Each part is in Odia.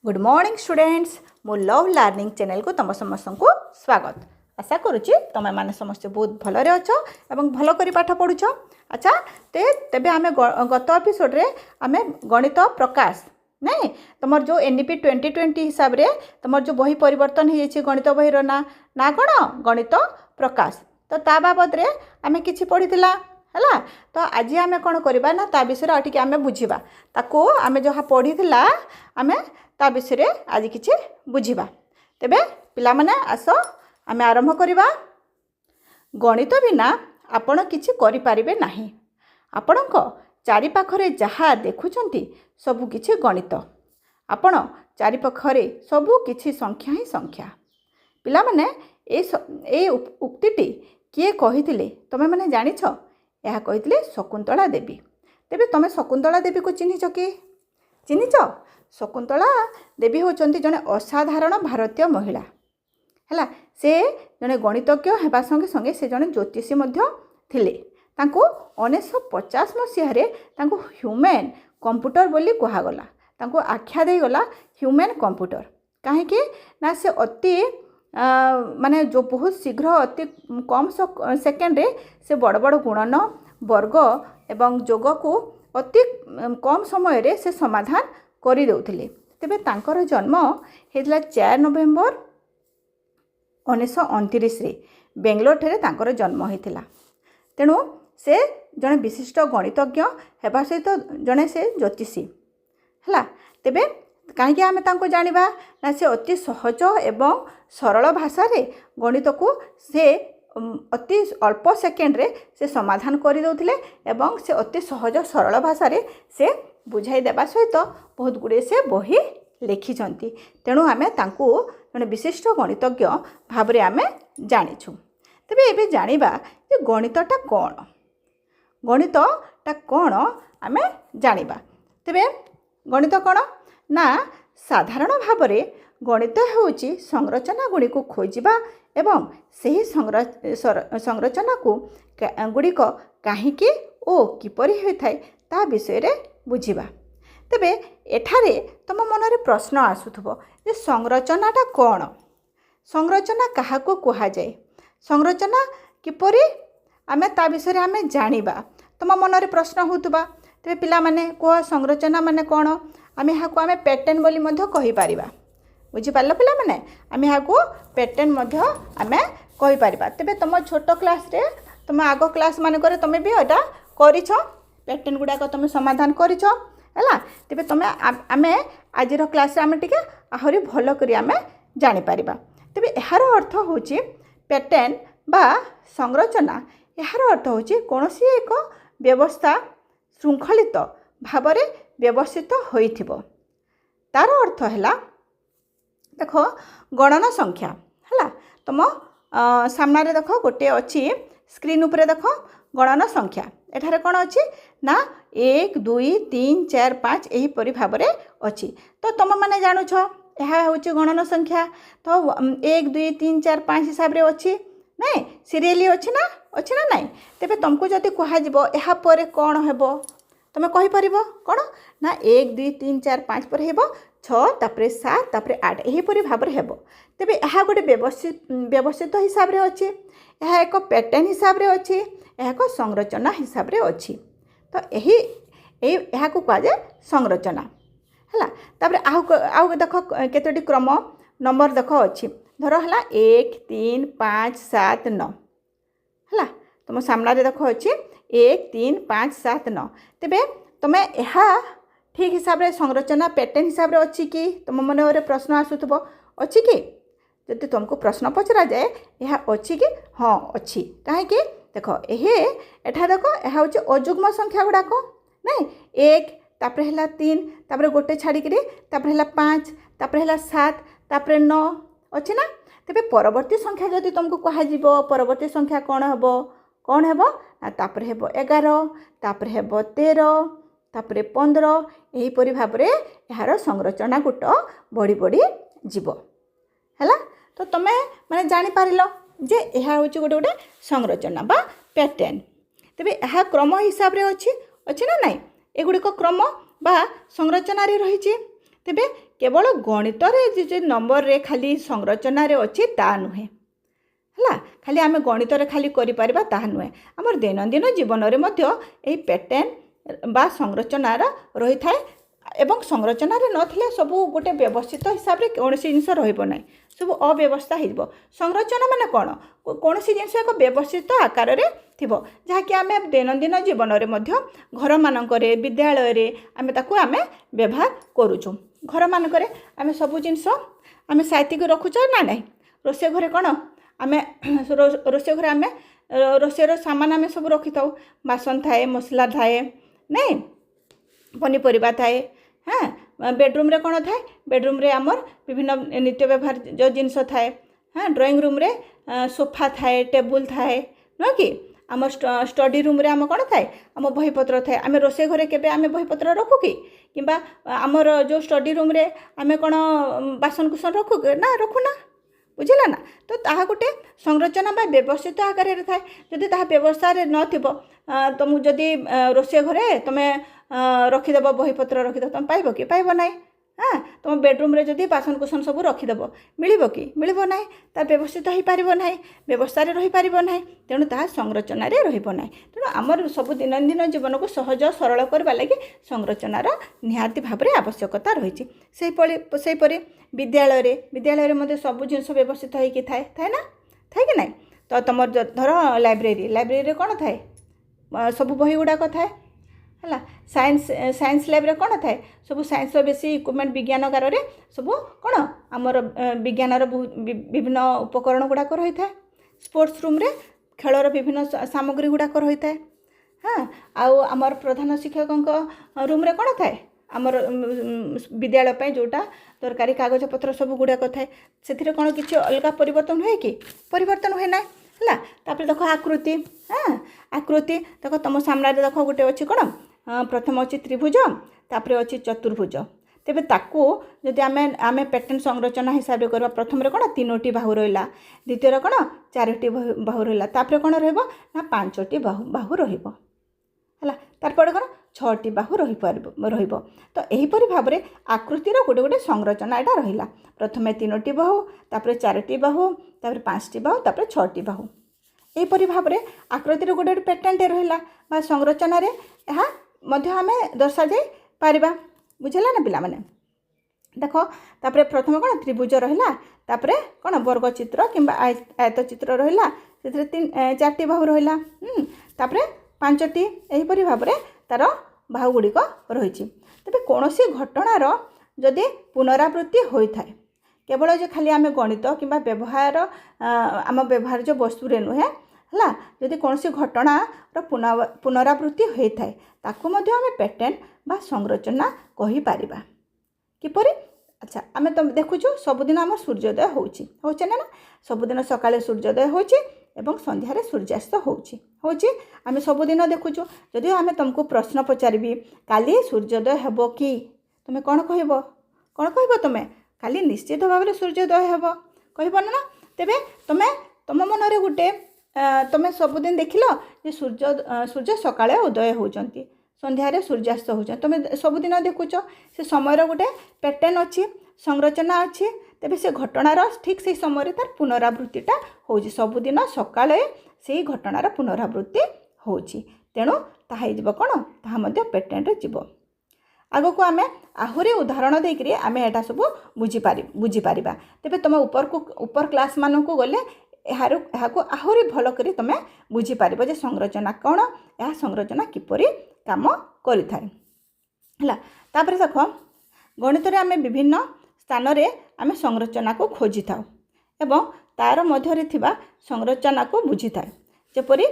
गुड मॉर्निंग स्टूडेंट्स मो लव लर्निंग चैनल को तुम समस्त को स्वागत। आशा करुच्ची तुम मैंने समस्त बहुत भलरे अच्छ एवं भल कर पाठ पढ़ुछ। अच्छा तेबे आम गत एपिसोड रे आम गणित प्रकाश नहीं तुम जो एनईपी 2020 हिसाब रे तुम जो बही परिवर्तन हो जाए गणित बहीर ना ना कौन गणित प्रकाश तो ता बाबद रे आम कि पढ़ीला है। तो आज आम कौन करवा ना ता विषय आम आम बुझा ताको आम जहाँ पढ़ीला आम ता विषय आज किसी बुझा। तेबे पिला माने आस आम आरंभ करवा। गणित बिना आपण किछि करि पारिबे नाही। आपणक चारिपाखरे जहाँ देखुछंती सबु किछि गणित। आपण चारिपाखरे सबु किछि संख्या ही संख्या। पिला माने ए उक्तिटी किए कहिथिले तमे माने जानिछ? यह कहिथिले शकुंतला देवी। तेबे तमे शकुंतला देवी को चिन्हिछ कि? चिन्हिछ? शकुंतला देवी होचंती जने असाधारण भारतीय महिला है। से जने गणितज्ञ हेबा संगे संगे से जने ज्योतिषी मध्य थिले। तांको 1950 मसीह तांको ह्यूमन कंप्यूटर बोली कहागला। तांको आख्या दे गला ह्यूमन कंप्यूटर। काहेकि ना से अति माने जो बहुत शीघ्र अति कम सेकेंड रे से बड़ बड़ गुणन वर्ग एवं जोग को अति कम समय रे से समाधान करि देउथिले। तेबे तांकर जन्म हेतला 4 नवेम्बर 1929 रे बेंगलोर ठारे तांकर जन्म होइथिला। तेणु से जने विशिष्ट गणितज्ञ हेबा सहित जने से ज्योतिषी है। तेबे कहीं आम तांको जानिबा ना से अति सहज एवं सरल भाषा रे गणित को से अति अल्प सेकेंड रे से समाधान कर देउथिले एवं से अति सहज सरल भाषा रे से बुझाई देबा सहित बहुत गुड़े से बही लिखिछंती। तेणु आमे तांको जने विशिष्ट गणितज्ञ भाव रे आमे जानिछु। तेबे एबे जानिबा जे गणितटा कोन? गणितटा कोन आमे जानिबा। तेबे गणित कोन ना साधारण भाव रे गणित होउची संरचना गुड़ी को खोजिबा एवं सही संरचना को गुड़िक काहीकि ओ किपरि होइथाय ता विषय रे बुझिबा। तेबे एठारे तुम मनरे प्रश्न आसुथबो जे संरचनाटा कोन? संरचना काहाको कुहा जाय? संरचना किपरि आमे ता विषय रे आमे जानिबा। तुम मनरे प्रश्न होतबा। तेबे पिला माने को संरचना माने कोन? आमे हाको आमे पैटर्न बोली मध्य कहि पारिबा। बुझि पारलो पिला माने? आमे हाको पैटर्न मध्य आमे कहि पारिबा। तेबे तुम छोट क्लास रे तुम आगो क्लास माने करे तुम भी एटा करिछ पैटर्न गुडा को तुम समाधान करिछ है। तेबे तुम आमे आजिर क्लास रे आमे टिके आहुरी भलो करी आमे जानि पारिबा। तेबे एहार अर्थ होची पैटर्न बा संरचना। एहार अर्थ होची कोनोसी एक व्यवस्था श्रृंखलित भाव रे व्यवस्थित होइथिबो। तार अर्थ हैला देखो गणना संख्या है। तुम सामने रे देखो गोटे अच्छी स्क्रीन उपरे देखो गणना संख्या। एठारे कौन अच्छी ना 1 2 3 4 5 यही परि भाव रे अच्छी। तो तुम माने जानुछ यह हूँ गणना संख्या। तो 1 2 3 4 5 हिसाब रे अच्छी नहीं सीरियली अच्छी ना नहीं। तेबे तुमको जदि कह यह पर कौन हेबो तुम कहि परिबो कौन ना 1 2 3 4 5 पर हेबो 6 तापरे 7 तापरे 8 यही परि भाव रे हेबो। तेबे यह गोटे व्यवस्थित हिसाब रे अच्छी। यह एक पैटर्न हिसाब रे अच्छी। यह एक संरचना हिसाब रे अच्छी। तो यही को कह जाए संरचना है। तापरे आउ देखो केतोटी क्रम नंबर देखो अच्छी। धर है 1 3 5 7 9 है। तुम सामने देखो अच्छी 1 3 5 7 9। तेबे तुम यह ठीक हिसाब रे संरचना पैटर्न हिसाब रे अच्छी कि? तुम मन रे प्रश्न आसुथबो अच्छी कि? जदि तुमको प्रश्न पचरा जाए यह अच्छी कि? हाँ अच्छी। कहीं देखो एठा देखो यह हूँ अजुग्म संख्या गुड़ाक नहीं 1 तापरे है 3 तापरे गोटे छाड़िकी तापरे है 5 तापरे है 7 तापरे 9 अच्छी ना। तेबे परवर्ती संख्या जदि तुमको कह परवर्ती संख्या कौन हेबो ना तापरे हेबो 11 तापरे हेबो 13 तापरे 15 यही परि भाव रे यार संरचना गुट बढ़ी बढ़ी जीव है। तो तुम माने जानि पारिलो जे यह हूँ गोटे गोटे संरचना बा पैटर्न। तेबे यह क्रम हिसाब रे अच्छी ना नहीं एगुड़िक क्रम बा संरचना रे रही। तेबे केवल गणित रे नंबर रे खाली संरचना रे अच्छी ता नुहे है खाली आम गणित रे खाली करिपारिबा ताहा नुहे आमर दैनंदिन जीवन रे मध्य एही पैटर्न बा संरचनार रही थाए एवं संरचना रे नथिले सब गोटे व्यवस्थित हिसाब रे कौनसी जिनिस रहिबो नै सब अव्यवस्था हो संरचना माने कौन कौन जिनिस एक व्यवस्थित आकार रे थिबो जहाँकि आम दैनंदिन जीवन रे मध्य घर मानकरे विद्यालय रे आम ताकू आम व्यवहार करूछु घर मानकरे आम सब जिनिस आम साइतिक रखुछ ना नहीं रोषे घरे कौन आम रोषे घरे आम रोषेर सामान आम सब रखी था बासन थाए मसला थाए नहीं पनीपरिया थाए हाँ बेडरूम रे कौन थाए बेडरूम रे आमर विभिन्न नित्य व्यवहार जो जिनस थाए हाँ ड्राइंग रूम रे सोफा थाए टेबुल थाए न कि आम स्टडी रूम रे आम कौन थाए आम बहीपत्र थाए आम रोषे घरे केबे आम बहीपत्र रखु कि किंबा आमर जो स्टडी रूम रे आम कौन बासन कुसन रखु ना रखुना बुझिला ना तो ताहा गोटे संरचना बा व्यवस्थित आकार रे थाए जदि ताहा व्यवस्था रे न थिबो तुम जदि रोषे घरे तुम रखिदेव बहीपत्र रखिदेव तुम पाइब कि पाइब ना हाँ तुम बेडरूम रे जदि बासन कुसन सब रखिदेव मिलिब कि मिलिब ना तार व्यवस्थित हो पारिब ना व्यवस्था रे रही पारिब ना तेणु ताहा संरचना रे रहिब ना तेणु आमर सब दैनंदिन जीवन को सहज सरल करबा लागि संरचनार निहाती भाव में आवश्यकता रही सेहीपरि विद्यालय मध्य सब जिनस व्यवस्थित होइकि थाए थाए ना थाए कि ना तो तुम धर लाइब्रेरी कौन थाए सब बही गुड़ाक थाए है साइंस लैब रे कौन थाए सब साइंस बेसी इक्विपमेंट विज्ञानगार रे सब कौन आमर विज्ञानर विभिन्न उपकरण गुड़ाक रही थाए स्पोर्ट्स रूम रे खेलर विभिन्न सामग्री गुड़ाक रही थाए हाँ आउ आमर प्रधान शिक्षक रूम रे कौन थाए आमर विद्यालय पे जोटा दरकारी कागज पत्र सब गुड़ाक थाए से कौन किसी अलग परिवर्तन हुए कि परिवर्तन हुए ना है तापर देख आकृति हाँ आकृति देख तुम सामने देख गोटे अच्छी कौन प्रथम अच्छी त्रिभुज तापर अच्छी चतुर्भुज तेबे ताकू जदि आमे पैटर्न संरचना हिसाब से करवा प्रथम रे कौन 3टी बाहु रहा द्वितीय कौन 4टी बाहु रहा तापर कौन रहा 5टी बाहु रहिबो है तारपर कौन 6टी बाहु रही तो यहीपरि भाव में आकृतिर गोटे गोटे संरचना यहाँ रहा प्रथम 3टी बाहु तापर 4टी बाहु तापर 5टी बाहु तापर 6टी बाहु यहीपरि भाव में आकृतिर गोटे गोटे पैटर्नटे रहा संरचना रे यहाँ मध्य आम दर्शा जाई पारिबा बुझला ना पिला माने देख तापर प्रथम कौन त्रिभुज रहा तापर कौन वर्ग चित्र किंबा आयत चित्र रहा से 4टी बाहु रहा तापर 5टी यहीपरि भाव में तार बाहु गुड़िक रही तेज कौन सी घटनार जदि पुनरावृत्ति होता है केवल जो खाली आम गणित किंबा व्यवहार आम व्यवहार जो वस्तु रे नुहे है जदि कौन सी घटनार पुनरावृत्ति होता है ताकू मध्य आम पैटर्न बा संरचना कहि पारिबा किपरि अच्छा आम तुम देखुछु सबुदिन आम सूर्योदय होचे ना सबुदिन सकाळे सूर्योदय होची एवं संध्यारे सूर्यास्त होची आम सबुदिन देखुछु जदि आम तुमको प्रश्न पचारि काली सूर्योदय हेबो कि तुम कौन कहब तुम काली निश्चित भाव में सूर्योदय हेब कहब ना तेबे तुम तुम मन रे गोटे तुम सबुदिन देखिल जे सूर्य सकाळे उदय होचंती संध्यारे सूर्यास्त होचंती तुम सबुदिन देखुच से समय गोटे पैटर्न अच्छी संरचना अच्छी तेबे से घटनार ठीक से समय तार पुनरावृत्तिटा होची सबुदिन सकाळे से घटनार पुनरावृत्ति होची तेणु ताहा जीव कौन ताहा मध्य पैटर्न रे जीव आग को आम आहुरी उदाहरण देकरी आम एटा सब बुझीपार तेबे तुम ऊपर क्लास मान को गले यहाँ को आहुरी भल कर तुम बुझीपार जे संरचना कौन यह संरचना किपरि काम करिथाय हला तापर देख गणित रे आम विभिन्न स्थान रे आम संरचना को खोजी था एवं तार मध्य थिबा संरचना को बुझी था जेपरि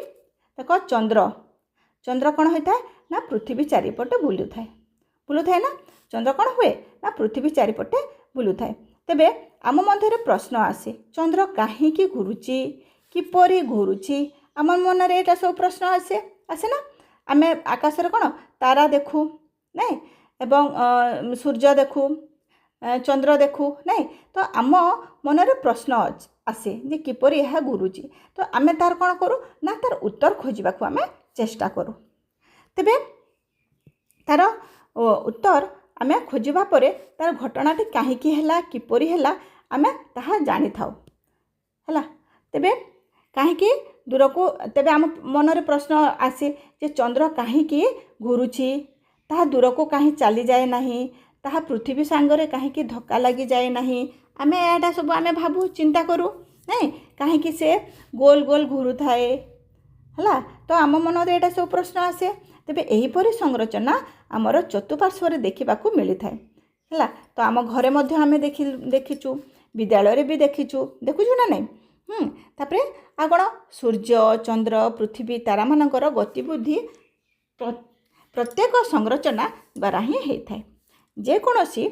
देख चंद्र कौन होता है ना पृथ्वी चारिपटे बुलुଥାଏ ना चंद्र कौन हुए ना पृथ्वी चारिपटे बुलुଥାଏ तेबे आम मध्य प्रश्न आसे चंद्र कहीं घुरुची किपरि घुरुची आम मन रे एटा सब प्रश्न आसे ना आम आकाश रे कौन तारा देखू नहीं एवं सूर्य देखू चंद्र देखू नहीं तो आम मन रे प्रश्न आसे जे किपरि यह घुरुची तो आम तार कौन करूँ ना तार उत्तर खोजा आम चेष्टा करूँ तेबे तार उत्तर ଆମେ ଖୋଜିବା ପରେ ତାର ଘଟଣାଟି କାହିଁକି ହେଲା କିପରି ହେଲା ଆମେ ତାହା ଜାଣିଥାଉ ହେଲା। ତେବେ କାହିଁକି ଦୂରକୁ ତେବେ ଆମ ମନରେ ପ୍ରଶ୍ନ ଆସେ ଯେ ଚନ୍ଦ୍ର କାହିଁକି ଘୁରୁଛି, ତାହା ଦୂରକୁ କାହିଁ ଚାଲିଯାଏ ନାହିଁ, ତାହା ପୃଥିବୀ ସାଙ୍ଗରେ କାହିଁକି ଧକ୍କା ଲାଗିଯାଏ ନାହିଁ। ଆମେ ଏଇଟା ସବୁ ଆମେ ଭାବୁ ଚିନ୍ତା କରୁ ନାଇଁ, କାହିଁକି ସେ ଗୋଲ ଗୋଲ ଘୁରୁଥାଏ ହେଲା। ତ ଆମ ମନରେ ଏଇଟା ସବୁ ପ୍ରଶ୍ନ ଆସେ। ତେବେ ଏହିପରି ସଂରଚନା ଆମର ଚତୁଃପାର୍ଶ୍ୱରେ ଦେଖିବାକୁ ମିଳିଥାଏ ହେଲା। ତ ଆମ ଘରେ ମଧ୍ୟ ଆମେ ଦେଖିଛୁ, ବିଦ୍ୟାଳୟରେ ବି ଦେଖୁଛୁ ନା ନାହିଁ। ତାପରେ ଆଉ କ'ଣ, ସୂର୍ଯ୍ୟ ଚନ୍ଦ୍ର ପୃଥିବୀ ତାରାମାନଙ୍କର ଗତିବିଧି ପ୍ରତ୍ୟେକ ସଂରଚନା ଦ୍ୱାରା ହିଁ ହେଇଥାଏ। ଯେକୌଣସି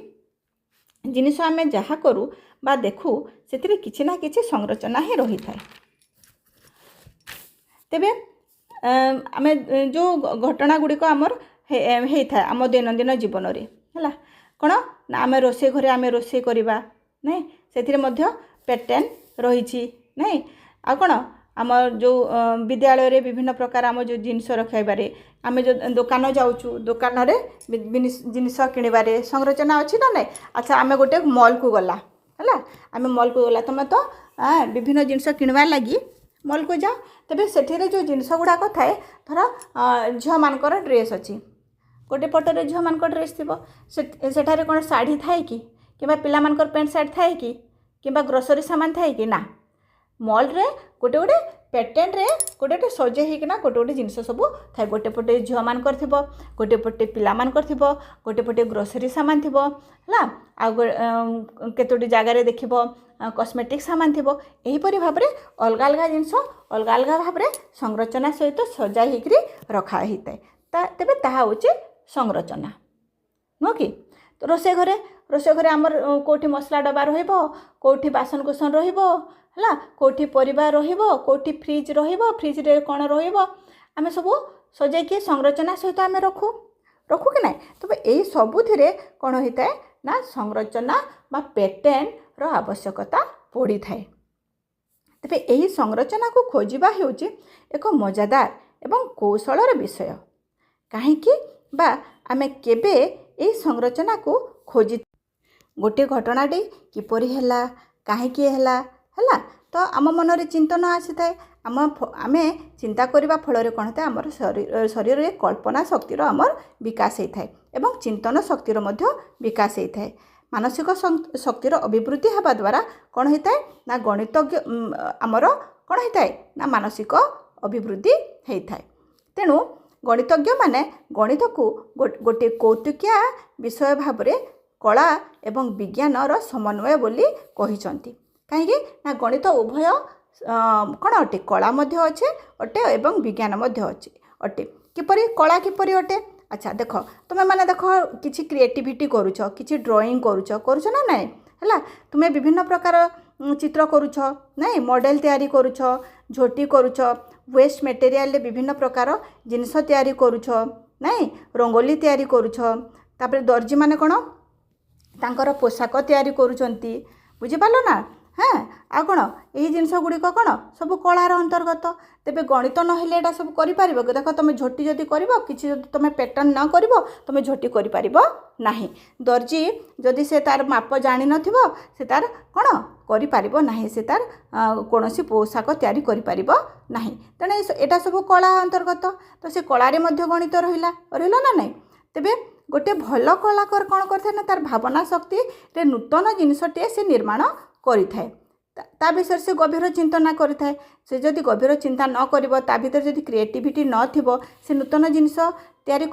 ଜିନିଷ ଆମେ ଯାହା କରୁ ବା ଦେଖୁ ସେଥିରେ କିଛି ନା କିଛି ସଂରଚନା ହିଁ ରହିଥାଏ। ତେବେ ଆମେ ଯେଉଁ ଘଟଣା ଗୁଡ଼ିକ ଆମର ହେଇଥାଏ ଆମ ଦୈନନ୍ଦିନ ଜୀବନରେ ହେଲା, କ'ଣ ନା ଆମେ ରୋଷେଇ ଘରେ ଆମେ ରୋଷେଇ କରିବା ନାଇଁ, ସେଥିରେ ମଧ୍ୟ ପ୍ୟାଟର୍ନ ରହିଛି ନାଇଁ। ଆଉ କ'ଣ, ଆମର ଯେଉଁ ବିଦ୍ୟାଳୟରେ ବିଭିନ୍ନ ପ୍ରକାର ଆମ ଯେଉଁ ଜିନିଷ ରଖାଇବାରେ, ଆମେ ଯେଉଁ ଦୋକାନ ଯାଉଛୁ ଦୋକାନରେ ଜିନିଷ କିଣିବାରେ ସଂରଚନା ଅଛି ନା ନାହିଁ। ଆଚ୍ଛା ଆମେ ଗୋଟେ ମଲ୍କୁ ଗଲା ହେଲା, ଆମେ ମଲ୍କୁ ଗଲା, ତୁମେ ତ ବିଭିନ୍ନ ଜିନିଷ କିଣିବାର ଲାଗି ମଲ୍କୁ ଯାଅ। ତେବେ ସେଠିରେ ଯେଉଁ ଜିନିଷ ଗୁଡ଼ାକ ଥାଏ, ଧର ଝିଅମାନଙ୍କର ଡ୍ରେସ୍ ଅଛି, ଗୋଟେ ପଟରେ ଝିଅମାନଙ୍କର ଡ୍ରେସ୍ ଥିବ, ସେଠାରେ କ'ଣ ଶାଢ଼ୀ ଥାଏ କି, କିମ୍ବା ପିଲାମାନଙ୍କର ପ୍ୟାଣ୍ଟ ସାର୍ଟ ଥାଏ କି, କିମ୍ବା ଗ୍ରୋସରୀ ସାମାନ ଥାଏ କି, ନା। ମଲ୍ରେ ଗୋଟେ ଗୋଟେ ପ୍ୟାଟର୍ନରେ ଗୋଟେ ଗୋଟେ ସଜେଇ ହେଇକିନା ଗୋଟେ ଗୋଟେ ଜିନିଷ ସବୁ ଥାଏ। ଗୋଟେ ପଟେ ଝିଅମାନଙ୍କର ଥିବ, ଗୋଟେ ପଟେ ପିଲାମାନଙ୍କର ଥିବ, ଗୋଟେ ପଟେ ଗ୍ରୋସରୀ ସାମାନ ଥିବ ହେଲା। ଆଉ କେତୋଟି ଜାଗାରେ ଦେଖିବ କସ୍ମେଟିକ୍ ସାମାନ ଥିବ। ଏହିପରି ଭାବରେ ଅଲଗା ଅଲଗା ଜିନିଷ ଅଲଗା ଅଲଗା ଭାବରେ ସଂରଚନା ସହିତ ସଜା ହେଇକରି ରଖା ହେଇଥାଏ। ତେବେ ତାହା ହେଉଛି ସଂରଚନା, ନୁହଁ କି। ତ ରୋଷେଇ ଘରେ ଆମର କେଉଁଠି ମସଲା ଡବା ରହିବ, କେଉଁଠି ବାସନକୁସନ ରହିବ ହେଲା, କେଉଁଠି ପରିବା ରହିବ, କେଉଁଠି ଫ୍ରିଜ୍ ରହିବ, ଫ୍ରିଜ୍ରେ କ'ଣ ରହିବ, ଆମେ ସବୁ ସଜେଇକି ସଂରଚନା ସହିତ ଆମେ ରଖୁ କି ନାହିଁ। ତେବେ ଏହି ସବୁଥିରେ କ'ଣ ହୋଇଥାଏ ନା ସଂରଚନା ବା ପ୍ୟାଟର୍ନର ଆବଶ୍ୟକତା ପଡ଼ିଥାଏ। ତେବେ ଏହି ସଂରଚନାକୁ ଖୋଜିବା ହେଉଛି ଏକ ମଜାଦାର ଏବଂ କୌଶଳର ବିଷୟ। କାହିଁକି ବା ଆମେ କେବେ ଏହି ସଂରଚନାକୁ ଖୋଜି, ଗୋଟିଏ ଘଟଣାଟି କିପରି ହେଲା, କାହିଁକି ହେଲା, ତ ଆମ ମନରେ ଚିନ୍ତନ ଆସିଥାଏ। ଆମେ ଚିନ୍ତା କରିବା ଫଳରେ କ'ଣ ହୋଇଥାଏ, ଆମର ଶରୀରରେ କଳ୍ପନା ଶକ୍ତିର ଆମର ବିକାଶ ହେଇଥାଏ ଏବଂ ଚିନ୍ତନ ଶକ୍ତିର ମଧ୍ୟ ବିକାଶ ହେଇଥାଏ। ମାନସିକ ଶକ୍ତିର ଅଭିବୃଦ୍ଧି ହେବା ଦ୍ୱାରା କ'ଣ ହୋଇଥାଏ ନା ଗଣିତଜ୍ଞ ଆମର କ'ଣ ହୋଇଥାଏ ନା ମାନସିକ ଅଭିବୃଦ୍ଧି ହେଇଥାଏ। ତେଣୁ ଗଣିତଜ୍ଞମାନେ ଗଣିତକୁ ଗୋଟିଏ କୌତୁକିଆ ବିଷୟ ଭାବରେ କଳା ଏବଂ ବିଜ୍ଞାନର ସମନ୍ୱୟ ବୋଲି କହିଛନ୍ତି। କାହିଁକି ନା ଗଣିତ ଉଭୟ କ'ଣ ଅଟେ, କଳା ମଧ୍ୟ ଅଟେ ଏବଂ ବିଜ୍ଞାନ ମଧ୍ୟ ଅଟେ। କିପରି କଳା କିପରି ଅଟେ, ଆଚ୍ଛା ଦେଖ, ତୁମେମାନେ ଦେଖ କିଛି କ୍ରିଏଟିଭିଟି କରୁଛ, କିଛି ଡ୍ରଇଂ କରୁଛ ନା ନାହିଁ ହେଲା। ତୁମେ ବିଭିନ୍ନ ପ୍ରକାର ଚିତ୍ର କରୁଛ ନାଇଁ, ମଡ଼େଲ ତିଆରି କରୁଛ, ଝୋଟି କରୁଛ, ୱେଷ୍ଟ ମେଟେରିଆଲରେ ବିଭିନ୍ନ ପ୍ରକାର ଜିନିଷ ତିଆରି କରୁଛ ନାଇଁ, ରଙ୍ଗୋଲି ତିଆରି କରୁଛ। ତାପରେ ଦର୍ଜିମାନେ କ'ଣ ତାଙ୍କର ପୋଷାକ ତିଆରି କରୁଛନ୍ତି, ବୁଝିପାରିଲ ନା। ଆଉ କ'ଣ ଏହି ଜିନିଷ ଗୁଡ଼ିକ କ'ଣ ସବୁ କଳାର ଅନ୍ତର୍ଗତ। ତେବେ ଗଣିତ ନହେଲେ ଏଇଟା ସବୁ କରିପାରିବ କି? ଦେଖ, ତୁମେ ଝୋଟି ଯଦି କରିବ, କିଛି ଯଦି ତୁମେ ପ୍ୟାଟର୍ନ ନ କରିବ, ତୁମେ ଝୋଟି କରିପାରିବ ନାହିଁ। ଦର୍ଜି ଯଦି ସେ ତାର ମାପ ଜାଣିନଥିବ, ସେ ତାର କ'ଣ କରିପାରିବ ନାହିଁ, ସେ ତାର କୌଣସି ପୋଷାକ ତିଆରି କରିପାରିବ ନାହିଁ। ତେଣୁ ଏଇଟା ସବୁ କଳା ଅନ୍ତର୍ଗତ। ତ ସେ କଳାରେ ମଧ୍ୟ ଗଣିତ ରହିଲା ନା ନାହିଁ। ତେବେ ଗୋଟେ ଭଲ କଳାକାର କ'ଣ କରିଥାଏ ନା ତାର ଭାବନା ଶକ୍ତିରେ ନୂତନ ଜିନିଷଟିଏ ସେ ନିର୍ମାଣ କରିଥାଏ। ତା ବିଷୟରେ ସେ ଗଭୀର ଚିନ୍ତନା କରିଥାଏ। ସେ ଯଦି ଗଭୀର ଚିନ୍ତା ନ କରିବ, ତା ଭିତରେ ଯଦି କ୍ରିଏଟିଭିଟି ନଥିବ, ସେ ନୂତନ ଜିନିଷ ତିଆରି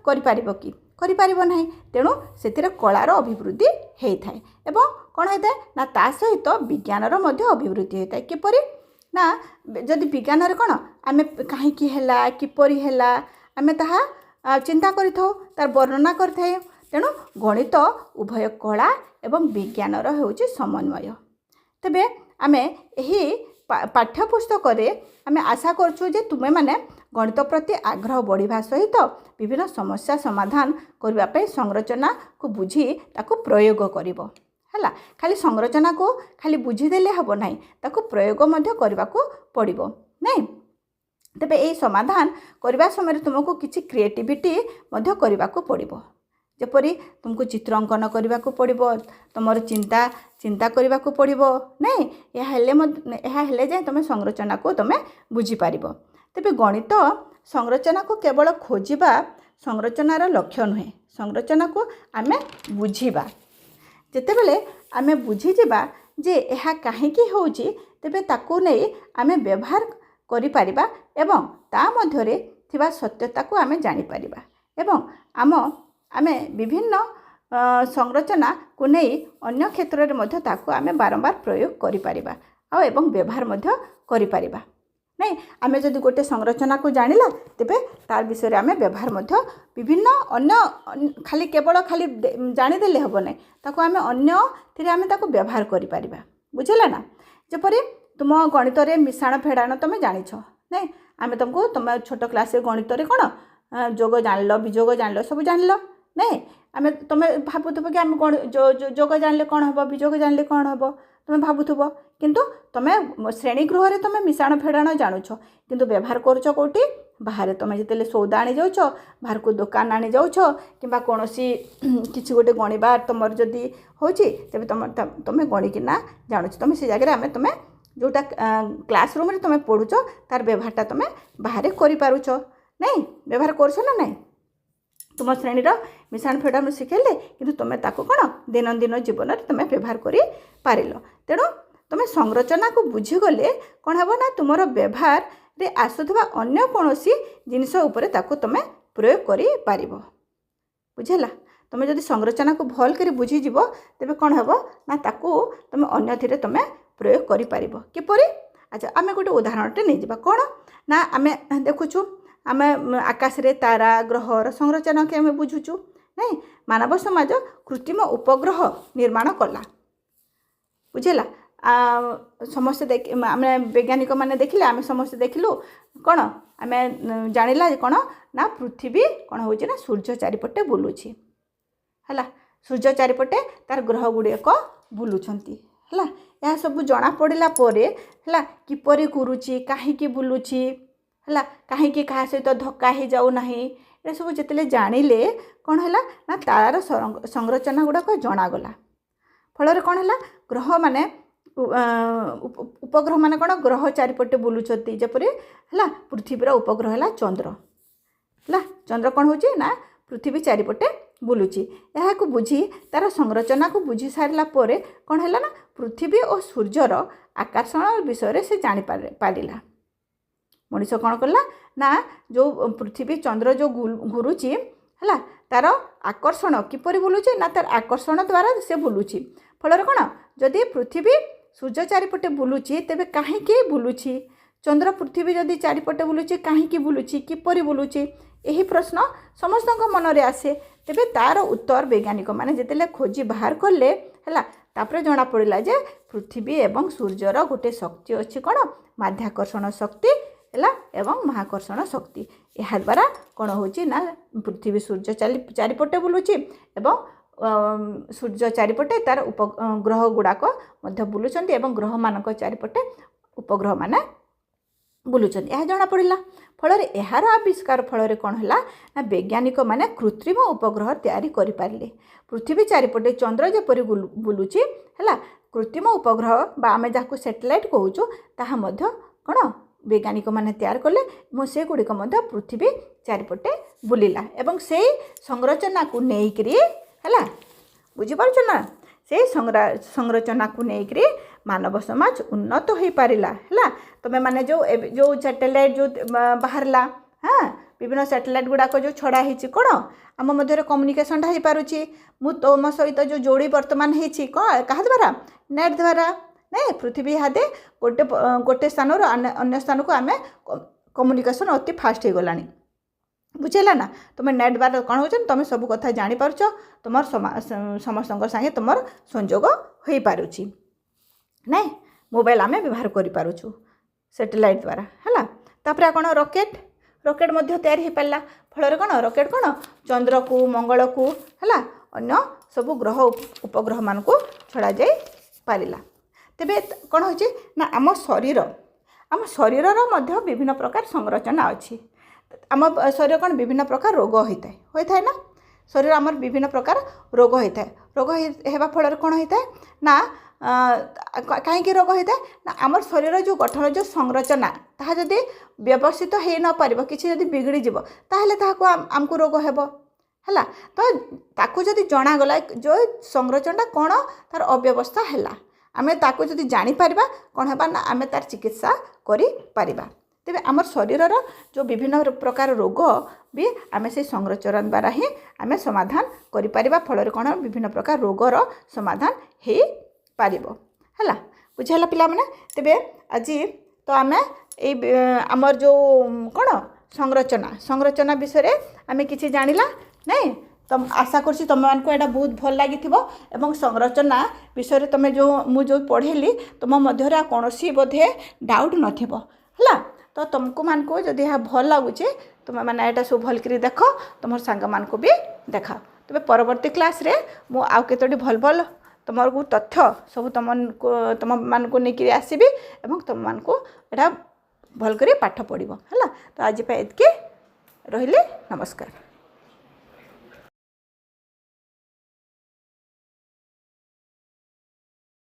କରିପାରିବ କି? କରିପାରିବ ନାହିଁ। ତେଣୁ ସେଥିରେ କଳାର ଅଭିବୃଦ୍ଧି ହେଇଥାଏ ଏବଂ କ'ଣ ହେଇଥାଏ ନା ତା ସହିତ ବିଜ୍ଞାନର ମଧ୍ୟ ଅଭିବୃଦ୍ଧି ହେଇଥାଏ। କିପରି ନା ଯଦି ବିଜ୍ଞାନରେ କ'ଣ ଆମେ କାହିଁକି ହେଲା, କିପରି ହେଲା, ଆମେ ତାହା ଚିନ୍ତା କରିଥାଉ, ତାର ବର୍ଣ୍ଣନା କରିଥାଏ। ତେଣୁ ଗଣିତ ଉଭୟ କଳା ଏବଂ ବିଜ୍ଞାନର ହେଉଛି ସମନ୍ୱୟ। ତେବେ ଆମେ ଏହି ପାଠ୍ୟପୁସ୍ତକରେ ଆମେ ଆଶା କରୁଛୁ ଯେ ତୁମେମାନେ ଗଣିତ ପ୍ରତି ଆଗ୍ରହ ବଢ଼ିବା ସହିତ ବିଭିନ୍ନ ସମସ୍ୟା ସମାଧାନ କରିବା ପାଇଁ ସଂରଚନାକୁ ବୁଝି ତାକୁ ପ୍ରୟୋଗ କରିବ ହେଲା। ଖାଲି ସଂରଚନାକୁ ଖାଲି ବୁଝିଦେଲେ ହେବ ନାହିଁ, ତାକୁ ପ୍ରୟୋଗ ମଧ୍ୟ କରିବାକୁ ପଡ଼ିବ ନାଇଁ। ତେବେ ଏହି ସମାଧାନ କରିବା ସମୟରେ ତୁମକୁ କିଛି କ୍ରିଏଟିଭିଟି ମଧ୍ୟ କରିବାକୁ ପଡ଼ିବ ଯେପରି ତୁମକୁ ଚିତ୍ର ଅଙ୍କନ କରିବାକୁ ପଡ଼ିବ, ତୁମର ଚିନ୍ତା କରିବାକୁ ପଡ଼ିବ। ନାଇଁ, ଏହା ହେଲେ ଯାଏ ତୁମେ ସଂରଚନାକୁ ତୁମେ ବୁଝିପାରିବ। ତେବେ ଗଣିତ ସଂରଚନାକୁ କେବଳ ଖୋଜିବା ସଂରଚନାର ଲକ୍ଷ୍ୟ ନୁହେଁ, ସଂରଚନାକୁ ଆମେ ବୁଝିବା। ଯେତେବେଳେ ଆମେ ବୁଝିଯିବା ଯେ ଏହା କାହିଁକି ହେଉଛି, ତେବେ ତାକୁ ନେଇ ଆମେ ବ୍ୟବହାର କରିପାରିବା ଏବଂ ତା ମଧ୍ୟରେ ଥିବା ସତ୍ୟତାକୁ ଆମେ ଜାଣିପାରିବା ଏବଂ ଆମେ ବିଭିନ୍ନ ସଂରଚନାକୁ ନେଇ ଅନ୍ୟ କ୍ଷେତ୍ରରେ ମଧ୍ୟ ତାକୁ ଆମେ ବାରମ୍ବାର ପ୍ରୟୋଗ କରିପାରିବା ଆଉ ଏବଂ ବ୍ୟବହାର ମଧ୍ୟ କରିପାରିବା। ନାଇଁ, ଆମେ ଯଦି ଗୋଟେ ସଂରଚନାକୁ ଜାଣିଲା, ତେବେ ତାର ବିଷୟରେ ଆମେ ବ୍ୟବହାର ମଧ୍ୟ ବିଭିନ୍ନ ଅନ୍ୟ କେବଳ ଜାଣିଦେଲେ ହେବ ନାହିଁ, ତାକୁ ଆମେ ଅନ୍ୟଥିରେ ଆମେ ତାକୁ ବ୍ୟବହାର କରିପାରିବା। ବୁଝିଲା ନା? ଯେପରି ତୁମ ଗଣିତରେ ମିଶାଣ ଫେଡ଼ାଣ ତୁମେ ଜାଣିଛ। ନାଇଁ, ଆମେ ତୁମ ଛୋଟ କ୍ଲାସ୍ରେ ଗଣିତରେ କ'ଣ ଯୋଗ ଜାଣିଲ, ବିଯୋଗ ଜାଣିଲ, ସବୁ ଜାଣିଲ। ନାଇଁ, ତୁମେ ଭାବୁଥିବ କି ଆମେ ଯୋଗ ଜାଣିଲେ କ'ଣ ହେବ, ବିଯୋଗ ଜାଣିଲେ କ'ଣ ହେବ ତୁମେ ଭାବୁଥିବ, କିନ୍ତୁ ତୁମେ ଶ୍ରେଣୀ ଗୃହରେ ତୁମେ ମିଶାଣ ଫେଡ଼ାଣ ଜାଣୁଛ, କିନ୍ତୁ ବ୍ୟବହାର କରୁଛ କେଉଁଠି? ବାହାରେ। ତୁମେ ଯେତେବେଳେ ସଉଦା ଆଣି ଯାଉଛ, ବାହାରକୁ ଦୋକାନ ଆଣି ଯାଉଛ, କିମ୍ବା କୌଣସି କିଛି ଗୋଟେ ଗଣିବା ତୁମର ଯଦି ହେଉଛି, ତେବେ ତୁମେ ଗଣିକିନା ଜାଣୁଛ। ତୁମେ ସେ ଜାଗାରେ ତୁମେ ଯେଉଁଟା କ୍ଲାସ୍ ରୁମ୍ରେ ତୁମେ ପଢ଼ୁଛ, ତାର ବ୍ୟବହାରଟା ତୁମେ ବାହାରେ କରିପାରୁଛ। ନାଇଁ, ବ୍ୟବହାର କରୁଛ ନା ନାହିଁ? ତୁମ ଶ୍ରେଣୀର ମିଶାଣ ଫେଡ଼ାଣ ଶିଖେଇଲେ, କିନ୍ତୁ ତୁମେ ତାକୁ କ'ଣ ଦୈନନ୍ଦିନ ଜୀବନରେ ତୁମେ ବ୍ୟବହାର କରିପାରିଲ। ତେଣୁ ତୁମେ ସଂରଚନାକୁ ବୁଝିଗଲେ କ'ଣ ହେବ ନା, ତୁମର ବ୍ୟବହାରରେ ଆସୁଥିବା ଅନ୍ୟ କୌଣସି ଜିନିଷ ଉପରେ ତାକୁ ତୁମେ ପ୍ରୟୋଗ କରିପାରିବ। ବୁଝିଲା? ତୁମେ ଯଦି ସଂରଚନାକୁ ଭଲ କରି ବୁଝିଯିବ, ତେବେ କ'ଣ ହେବ ନା, ତାକୁ ତୁମେ ଅନ୍ୟଥିରେ ତୁମେ ପ୍ରୟୋଗ କରିପାରିବ। କିପରି? ଆଚ୍ଛା, ଆମେ ଗୋଟେ ଉଦାହରଣଟେ ନେଇଯିବା। କ'ଣ ନା, ଆମେ ଦେଖୁଛୁ ଆମେ ଆକାଶରେ ତାରା ଗ୍ରହର ସଂରଚନାକୁ ଆମେ ବୁଝୁଛୁ। ନାଇଁ, ମାନବ ସମାଜ କୃତ୍ରିମ ଉପଗ୍ରହ ନିର୍ମାଣ କଲା। ବୁଝିଲା? ସମସ୍ତେ ଆମେ ବୈଜ୍ଞାନିକମାନେ ଦେଖିଲେ, ଆମେ ସମସ୍ତେ ଦେଖିଲୁ କ'ଣ, ଆମେ ଜାଣିଲା କ'ଣ ନା, ପୃଥିବୀ କ'ଣ ହେଉଛି ନା, ସୂର୍ଯ୍ୟ ଚାରିପଟେ ବୁଲୁଛି। ହେଲା, ସୂର୍ଯ୍ୟ ଚାରିପଟେ ତାର ଗ୍ରହ ଗୁଡ଼ିକ ବୁଲୁଛନ୍ତି। ହେଲା, ଏହା ସବୁ ଜଣାପଡ଼ିଲା ପରେ ହେଲା, କିପରି ଘୁରୁଛି, କାହିଁକି ବୁଲୁଛି, ହେଲା, କାହିଁକି କାହା ସହିତ ଧକ୍କା ହେଇଯାଉନାହିଁ, ଏସବୁ ଯେତେବେଳେ ଜାଣିଲେ କ'ଣ ହେଲା ନା, ତାରାର ସଂରଚନା ଗୁଡ଼ାକ ଜଣାଗଲା। ଫଳରେ କ'ଣ ହେଲା, ଗ୍ରହମାନେ ଉପଗ୍ରହମାନେ କ'ଣ ଗ୍ରହ ଚାରିପଟେ ବୁଲୁଛନ୍ତି। ଯେପରି ହେଲା, ପୃଥିବୀର ଉପଗ୍ରହ ହେଲା ଚନ୍ଦ୍ର। ହେଲା, ଚନ୍ଦ୍ର କ'ଣ ହେଉଛି ନା, ପୃଥିବୀ ଚାରିପଟେ ବୁଲୁଛି। ଏହାକୁ ବୁଝି ତାର ସଂରଚନାକୁ ବୁଝି ସାରିଲା ପରେ କ'ଣ ହେଲା ନା, ପୃଥିବୀ ଓ ସୂର୍ଯ୍ୟର ଆକର୍ଷଣ ବିଷୟରେ ସେ ଜାଣିପାରିଲା। ମଣିଷ କ'ଣ କଲା ନା, ଯେଉଁ ପୃଥିବୀ ଚନ୍ଦ୍ର ଯେଉଁ ଘୁରୁଛି, ହେଲା, ତାର ଆକର୍ଷଣ କିପରି ବୁଲୁଛି ନା, ତାର ଆକର୍ଷଣ ଦ୍ୱାରା ସେ ବୁଲୁଛି। ଫଳରେ କ'ଣ, ଯଦି ପୃଥିବୀ ସୂର୍ଯ୍ୟ ଚାରିପଟେ ବୁଲୁଛି, ତେବେ କାହିଁକି ବୁଲୁଛି? ଚନ୍ଦ୍ର ପୃଥିବୀ ଯଦି ଚାରିପଟେ ବୁଲୁଛି, କାହିଁକି ବୁଲୁଛି, କିପରି ବୁଲୁଛି, ଏହି ପ୍ରଶ୍ନ ସମସ୍ତଙ୍କ ମନରେ ଆସେ। ତେବେ ତାର ଉତ୍ତର ବୈଜ୍ଞାନିକମାନେ ଯେତେବେଳେ ଖୋଜି ବାହାର କଲେ, ହେଲା, ତାପରେ ଜଣାପଡ଼ିଲା ଯେ ପୃଥିବୀ ଏବଂ ସୂର୍ଯ୍ୟର ଗୋଟେ ଶକ୍ତି ଅଛି, କ'ଣ, ମାଧ୍ୟାକର୍ଷଣ ଶକ୍ତି, ହେଲା, ଏବଂ ମହାକର୍ଷଣ ଶକ୍ତି। ଏହାଦ୍ୱାରା କ'ଣ ହେଉଛି ନା, ପୃଥିବୀ ସୂର୍ଯ୍ୟ ଚାରିପଟେ ବୁଲୁଛି ଏବଂ ସୂର୍ଯ୍ୟ ଚାରିପଟେ ତାର ଉପଗ୍ରହ ଗୁଡ଼ାକ ମଧ୍ୟ ବୁଲୁଛନ୍ତି ଏବଂ ଗ୍ରହମାନଙ୍କ ଚାରିପଟେ ଉପଗ୍ରହମାନେ ବୁଲୁଛନ୍ତି। ଏହା ଜଣାପଡ଼ିଲା। ଫଳରେ ଏହାର ଆବିଷ୍କାର ଫଳରେ କ'ଣ ହେଲା ନା, ବୈଜ୍ଞାନିକମାନେ କୃତ୍ରିମ ଉପଗ୍ରହ ତିଆରି କରିପାରିଲେ। ପୃଥିବୀ ଚାରିପଟେ ଚନ୍ଦ୍ର ଯେପରି ବୁଲୁଛି, ହେଲା, କୃତ୍ରିମ ଉପଗ୍ରହ ବା ଆମେ ଯାହାକୁ ସ୍ୟାଟେଲାଇଟ୍ କହୁଛୁ, ତାହା ମଧ୍ୟ କ'ଣ ବୈଜ୍ଞାନିକମାନେ ତିଆରି କଲେ ଏବଂ ସେଗୁଡ଼ିକ ମଧ୍ୟ ପୃଥିବୀ ଚାରିପଟେ ବୁଲିଲା ଏବଂ ସେଇ ସଂରଚନାକୁ ନେଇକରି, ହେଲା, ବୁଝିପାରୁଛ ନା, ସେଇ ସଂରଚନାକୁ ନେଇକରି ମାନବ ସମାଜ ଉନ୍ନତ ହୋଇପାରିଲା। ହେଲା, ତୁମେମାନେ ଯେଉଁ ସ୍ୟାଟେଲାଇଟ୍ ଯେଉଁ ବାହାରିଲା, ବିଭିନ୍ନ ସ୍ୟାଟେଲାଇଟ୍ ଗୁଡ଼ାକ ଯେଉଁ ଛଡ଼ା ହେଇଛି, କ'ଣ ଆମ ମଧ୍ୟରେ କମ୍ୟୁନିକେସନ୍ଟା ହେଇପାରୁଛି। ମୁଁ ତୁମ ସହିତ ଯେଉଁ ଯୋଡ଼ି ବର୍ତ୍ତମାନ ହେଇଛି, କ'ଣ କାହା ଦ୍ୱାରା? ନେଟ୍ ଦ୍ୱାରା। ନାଇଁ, ପୃଥିବୀ ଇହାଦେ ଗୋଟେ ସ୍ଥାନରୁ ଅନ୍ୟ ସ୍ଥାନକୁ ଆମେ କମ୍ୟୁନିକେସନ୍ ଅତି ଫାଷ୍ଟ ହେଇଗଲାଣି। ବୁଝିଲା ନା? ତୁମେ ନେଟ୍ ଦ୍ୱାରା କ'ଣ ହେଉଛି, ତୁମେ ସବୁ କଥା ଜାଣିପାରୁଛ, ତୁମର ସମସ୍ତଙ୍କ ସାଙ୍ଗେ ତୁମର ସଂଯୋଗ ହୋଇପାରୁଛି। ନାଇଁ, ମୋବାଇଲ୍ ଆମେ ବ୍ୟବହାର କରିପାରୁଛୁ ସ୍ୟାଟେଲାଇଟ୍ ଦ୍ୱାରା। ହେଲା, ତାପରେ କ'ଣ, ରକେଟ୍ ମଧ୍ୟ ତିଆରି ହୋଇପାରିଲା। ଫଳରେ କ'ଣ, ରକେଟ୍ କ'ଣ ଚନ୍ଦ୍ରକୁ, ମଙ୍ଗଳକୁ, ହେଲା, ଅନ୍ୟ ସବୁ ଗ୍ରହ ଉପଗ୍ରହମାନଙ୍କୁ ଛଡ଼ାଯାଇ ପାରିଲା। ତେବେ କ'ଣ ହେଉଛି ନା, ଆମ ଶରୀରର ମଧ୍ୟ ବିଭିନ୍ନ ପ୍ରକାର ସଂରଚନା ଅଛି। ଆମ ଶରୀର କ'ଣ ବିଭିନ୍ନ ପ୍ରକାର ରୋଗ ହୋଇଥାଏ ନା? शरीर आमर विभिन्न प्रकार रोग होता है रोग हेबा फल कौन होता है ना कहीं रोग होता है ना आमर शरीर जो गठन जो संरचना ताहा जदि व्यवस्थित हो न पारिबो किछि जदि बिगड़ी जिवो ताहले ताहाको आमको रोग हेबो हैला तो ताकू जदि जणा गला जो संरचना कौन तार अव्यवस्था हैला आमे ताकू जदि जानि पारिबा कौन हेबा ना आमे तार चिकित्सा करि पारिबा तेबे आमर शरीरर जो विभिन्न प्रकार रोग भी आमे से संरचना द्वारा ही आमे समाधान करि पारिबा फल कौन विभिन्न प्रकार रोगर समाधान हे पारिबो हैला बुझाला पिला माने तेबे आज तो आमे ए आमर जो कौन संरचना विषय रे आमे किछि जानिला नहीं तुम आशा करछि तुम मानको एटा बहुत भल लागि थिबो एवं संरचना विषय रे तमे जो मु जो पढ़ेली तुम मध्यरा कोनोसी बोधे डाउट नथिबो हैला तो तुमको मानको जदि हा भल लागुचे तुम माने एटा सब भल करी देखो तुम संग मानको भी देखा तबे परवर्ती क्लास रे मु आउ केतोडी भल भल तुमर को तथ्य सब तुम मानको नेकी आसीबी एवं तुम मानको एटा भल करी पाठ पढ़िबो हैला तो आज पे एतके रहिले नमस्कार।